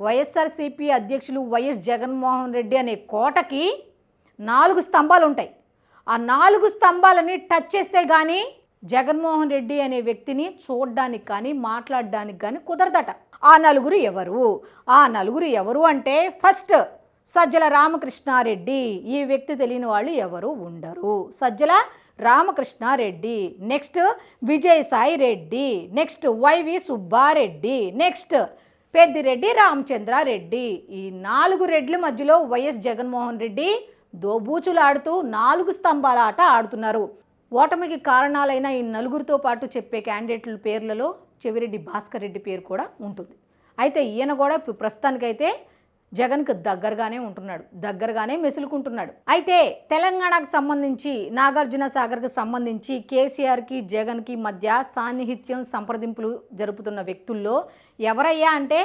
వైఎస్ఆర్సీపీ అధ్యక్షులు వైఎస్ జగన్మోహన్ రెడ్డి అనే కోటకి 4 స్తంభాలు ఉంటాయి. ఆ 4 స్తంభాలని టచ్ చేస్తే కానీ జగన్మోహన్ రెడ్డి అనే వ్యక్తిని చూడడానికి కానీ మాట్లాడడానికి కానీ కుదరదట. ఆ నలుగురు ఎవరు? ఆ నలుగురు ఎవరు అంటే ఫస్ట్ సజ్జల రామకృష్ణారెడ్డి. ఈ వ్యక్తి తెలియని వాళ్ళు ఎవరు ఉండరు. Sajjala Ramakrishna Reddy, next Vijayasai Reddy, next YV Subba Reddy, next Peddireddy Ramachandra Reddy. ఈ 4 రెడ్ల మధ్యలో వైఎస్ జగన్మోహన్ రెడ్డి దోబూచులాడుతూ 4 స్తంభాల ఆట ఆడుతున్నారు. ఓటమికి కారణాలైన ఈ నలుగురితో పాటు చెప్పే క్యాండిడేట్ల పేర్లలో చెవిరెడ్డి భాస్కర్ రెడ్డి పేరు కూడా ఉంటుంది. అయితే ఈయన కూడా ఇప్పుడు ప్రస్తుతానికైతే జగన్కి దగ్గరగానే ఉంటున్నాడు, దగ్గరగానే మెసులుకుంటున్నాడు. అయితే తెలంగాణకు సంబంధించి నాగార్జున సాగర్కి సంబంధించి కేసీఆర్కి జగన్కి మధ్య సాన్నిహిత్యం సంప్రదింపులు జరుపుతున్న వ్యక్తుల్లో ఎవరయ్యా అంటే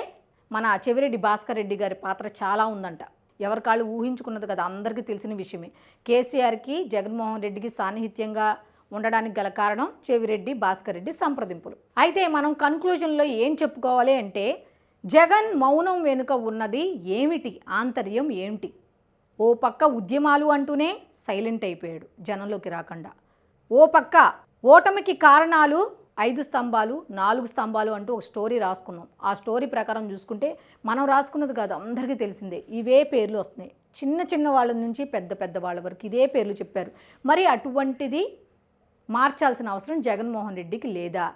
మన చెవిరెడ్డి భాస్కర్ రెడ్డి గారి పాత్ర చాలా ఉందంట. ఎవరి కాళ్ళు ఊహించుకున్నది కదా, అందరికీ తెలిసిన విషయమే. కేసీఆర్కి జగన్మోహన్ రెడ్డికి సాన్నిహిత్యంగా ఉండడానికి గల కారణం చెవిరెడ్డి భాస్కర్ రెడ్డి సంప్రదింపులు. అయితే మనం కన్క్లూజన్లో ఏం చెప్పుకోవాలి అంటే జగన్ మౌనం వెనుక ఉన్నది ఏమిటి, ఆంతర్యం ఏమిటి? ఓ పక్క ఉద్యమాలు అంటూనే సైలెంట్ అయిపోయాడు జనంలోకి రాకుండా, ఓ పక్క ఓటమికి కారణాలు 5 స్తంభాలు 4 స్తంభాలు అంటూ ఒక స్టోరీ రాసుకున్నాం. ఆ స్టోరీ ప్రకారం చూసుకుంటే మనం రాసుకున్నది కాదు, అందరికీ తెలిసిందే. ఇవే పేర్లు వస్తున్నాయి, చిన్న చిన్న వాళ్ళ నుంచి పెద్ద పెద్ద వాళ్ళ వరకు ఇదే పేర్లు చెప్పారు. మరి అటువంటిది మార్చాల్సిన అవసరం జగన్మోహన్ రెడ్డికి లేదా?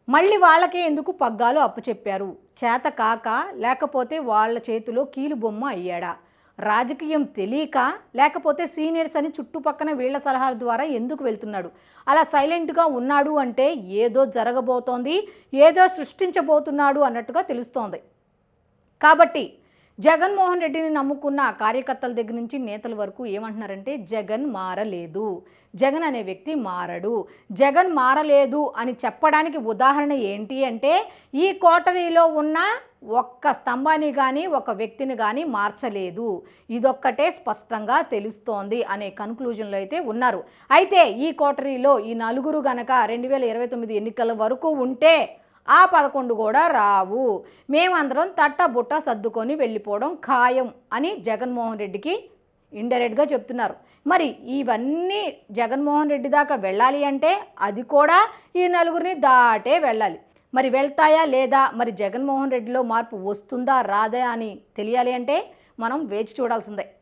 మళ్ళీ వాళ్ళకే ఎందుకు పగ్గాలు అప్పచెప్పారు? చేత కాక, లేకపోతే వాళ్ళ చేతిలో కీలు బొమ్మ అయ్యాడా? రాజకీయం తెలియక, లేకపోతే సీనియర్స్ అని చుట్టుపక్కన వీళ్ళ సలహాల ద్వారా ఎందుకు వెళ్తున్నాడు? అలా సైలెంట్గా ఉన్నాడు అంటే ఏదో జరగబోతోంది, ఏదో సృష్టించబోతున్నాడు అన్నట్టుగా తెలుస్తోంది. కాబట్టి జగన్మోహన్ రెడ్డిని నమ్ముకున్న కార్యకర్తల దగ్గర నుంచి నేతల వరకు ఏమంటున్నారంటే జగన్ మారలేదు, జగన్ అనే వ్యక్తి మారడు. జగన్ మారలేదు అని చెప్పడానికి ఉదాహరణ ఏంటి అంటే ఈ కోటరీలో ఉన్న ఒక్క స్తంభాన్ని కానీ ఒక వ్యక్తిని కానీ మార్చలేదు, ఇదొక్కటే స్పష్టంగా తెలుస్తోంది అనే కన్క్లూజన్లో అయితే ఉన్నారు. అయితే ఈ కోటరీలో ఈ నలుగురు గనక 2029 ఎన్నికల వరకు ఉంటే ఆ 11 కూడా రావు, మేమందరం తట్టబుట్ట సర్దుకొని వెళ్ళిపోవడం ఖాయం అని జగన్మోహన్ రెడ్డికి ఇండైరెక్ట్గా చెప్తున్నారు. మరి ఇవన్నీ జగన్మోహన్ రెడ్డి దాకా వెళ్ళాలి అంటే అది కూడా ఈ నలుగురిని దాటే వెళ్ళాలి. మరి వెళ్తాయా లేదా, మరి జగన్మోహన్ రెడ్డిలో మార్పు వస్తుందా రాదా అని తెలియాలి అంటే మనం వేచి చూడాల్సిందే.